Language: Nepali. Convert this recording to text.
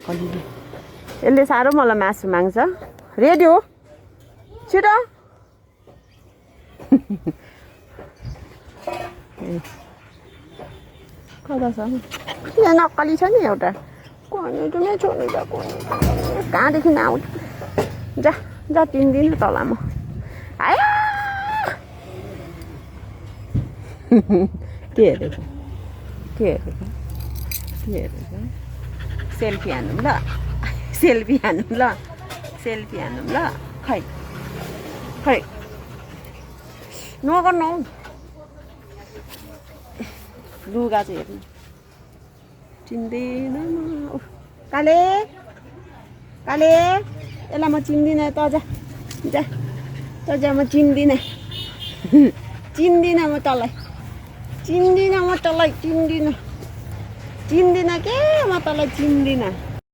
कलिले यसले साह्रो मलाई मासु माग्छ रेडी हो छिटो कता छ यहाँ नक्कली छ नि एउटा कोनी नै छोड्नु त कोनी कहाँदेखि आउँछ जा जा तिनदिन तल म आयो के हेरेको सेल्फी हान्नु ल सेल्फी हान्नु ल खै नगर्नु लुगा चाहिँ हेर्नु चिन्दैन काले यसलाई म चिन्दिनँ त जा म चिन्दिनँ म तँलाई चिन्दिनँ के म तँलाई चिन्दिनँ